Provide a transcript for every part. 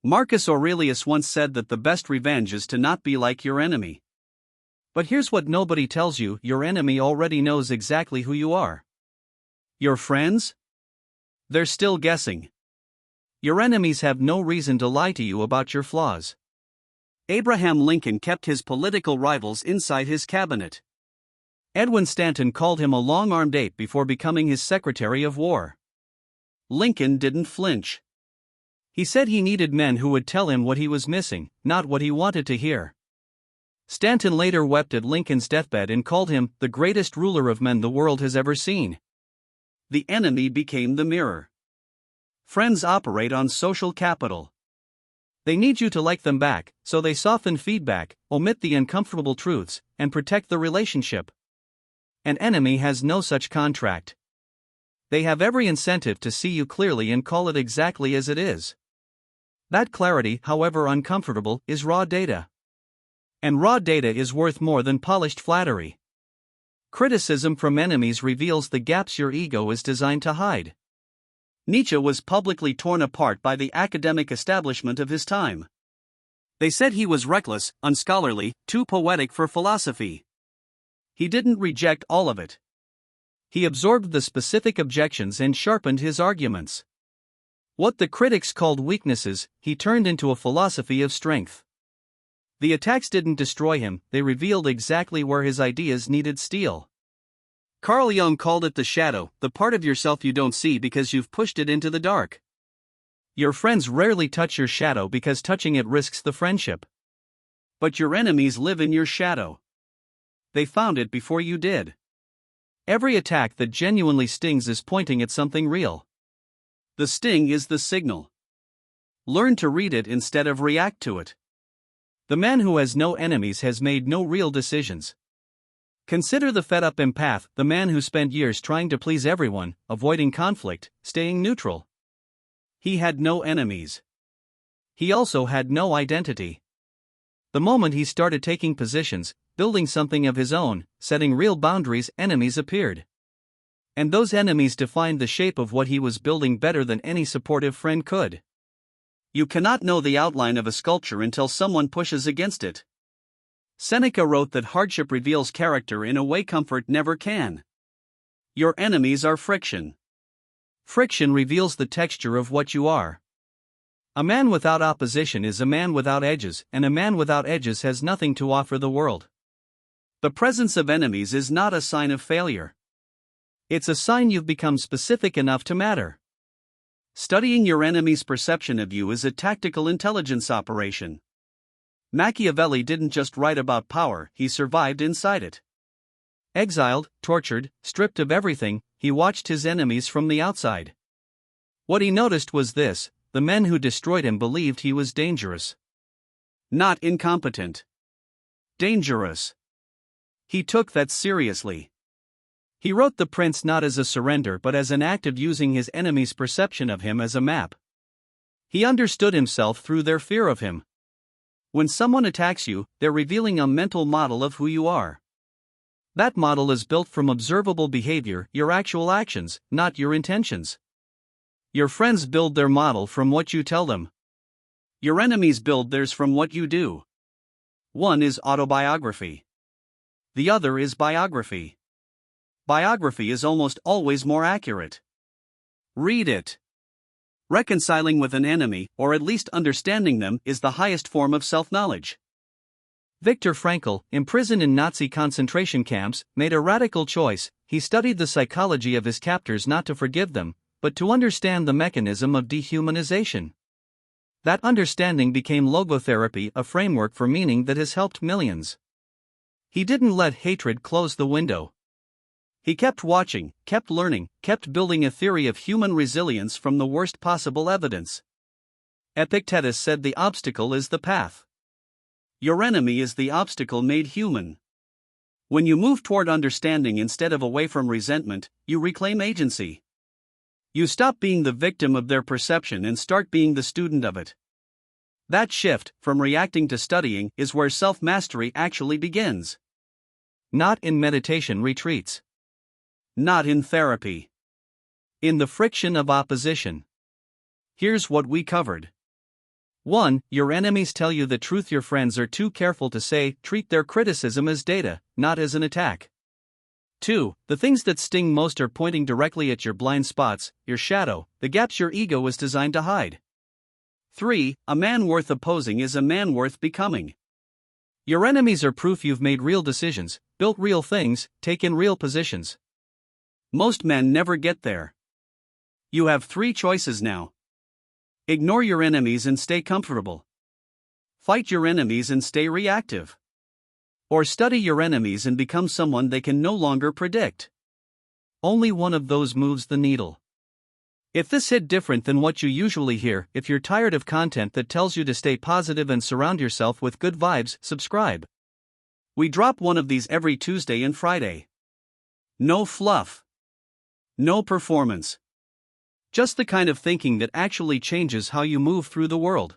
Marcus Aurelius once said that the best revenge is to not be like your enemy. But here's what nobody tells you: your enemy already knows exactly who you are. Your friends? They're still guessing. Your enemies have no reason to lie to you about your flaws. Abraham Lincoln kept his political rivals inside his cabinet. Edwin Stanton called him a long-armed ape before becoming his Secretary of War. Lincoln didn't flinch. He said he needed men who would tell him what he was missing, not what he wanted to hear. Stanton later wept at Lincoln's deathbed and called him the greatest ruler of men the world has ever seen. The enemy became the mirror. Friends operate on social capital. They need you to like them back, so they soften feedback, omit the uncomfortable truths, and protect the relationship. An enemy has no such contract. They have every incentive to see you clearly and call it exactly as it is. That clarity, however uncomfortable, is raw data. And raw data is worth more than polished flattery. Criticism from enemies reveals the gaps your ego is designed to hide. Nietzsche was publicly torn apart by the academic establishment of his time. They said he was reckless, unscholarly, too poetic for philosophy. He didn't reject all of it. He absorbed the specific objections and sharpened his arguments. What the critics called weaknesses, he turned into a philosophy of strength. The attacks didn't destroy him, they revealed exactly where his ideas needed steel. Carl Jung called it the shadow, the part of yourself you don't see because you've pushed it into the dark. Your friends rarely touch your shadow because touching it risks the friendship. But your enemies live in your shadow. They found it before you did. Every attack that genuinely stings is pointing at something real. The sting is the signal. Learn to read it instead of react to it. The man who has no enemies has made no real decisions. Consider the fed-up empath, the man who spent years trying to please everyone, avoiding conflict, staying neutral. He had no enemies. He also had no identity. The moment he started taking positions, building something of his own, setting real boundaries, enemies appeared. And those enemies defined the shape of what he was building better than any supportive friend could. You cannot know the outline of a sculpture until someone pushes against it. Seneca wrote that hardship reveals character in a way comfort never can. Your enemies are friction. Friction reveals the texture of what you are. A man without opposition is a man without edges, and a man without edges has nothing to offer the world. The presence of enemies is not a sign of failure. It's a sign you've become specific enough to matter. Studying your enemy's perception of you is a tactical intelligence operation. Machiavelli didn't just write about power, he survived inside it. Exiled, tortured, stripped of everything, he watched his enemies from the outside. What he noticed was this: the men who destroyed him believed he was dangerous. Not incompetent. Dangerous. He took that seriously. He wrote The Prince not as a surrender but as an act of using his enemy's perception of him as a map. He understood himself through their fear of him. When someone attacks you, they're revealing a mental model of who you are. That model is built from observable behavior, your actual actions, not your intentions. Your friends build their model from what you tell them. Your enemies build theirs from what you do. One is autobiography. The other is biography. Biography is almost always more accurate. Read it. Reconciling with an enemy, or at least understanding them, is the highest form of self-knowledge. Viktor Frankl, imprisoned in Nazi concentration camps, made a radical choice. He studied the psychology of his captors not to forgive them, but to understand the mechanism of dehumanization. That understanding became logotherapy, a framework for meaning that has helped millions. He didn't let hatred close the window. He kept watching, kept learning, kept building a theory of human resilience from the worst possible evidence. Epictetus said the obstacle is the path. Your enemy is the obstacle made human. When you move toward understanding instead of away from resentment, you reclaim agency. You stop being the victim of their perception and start being the student of it. That shift, from reacting to studying, is where self-mastery actually begins. Not in meditation retreats. Not in therapy. In the friction of opposition. Here's what we covered. 1. Your enemies tell you the truth your friends are too careful to say. Treat their criticism as data, not as an attack. 2. The things that sting most are pointing directly at your blind spots, your shadow, the gaps your ego was designed to hide. 3. A man worth opposing is a man worth becoming. Your enemies are proof you've made real decisions, built real things, taken real positions. Most men never get there. You have 3 choices now. Ignore your enemies and stay comfortable. Fight your enemies and stay reactive. Or study your enemies and become someone they can no longer predict. Only one of those moves the needle. If this hit different than what you usually hear, if you're tired of content that tells you to stay positive and surround yourself with good vibes, subscribe. We drop one of these every Tuesday and Friday. No fluff. No performance. Just the kind of thinking that actually changes how you move through the world.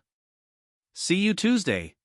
See you Tuesday.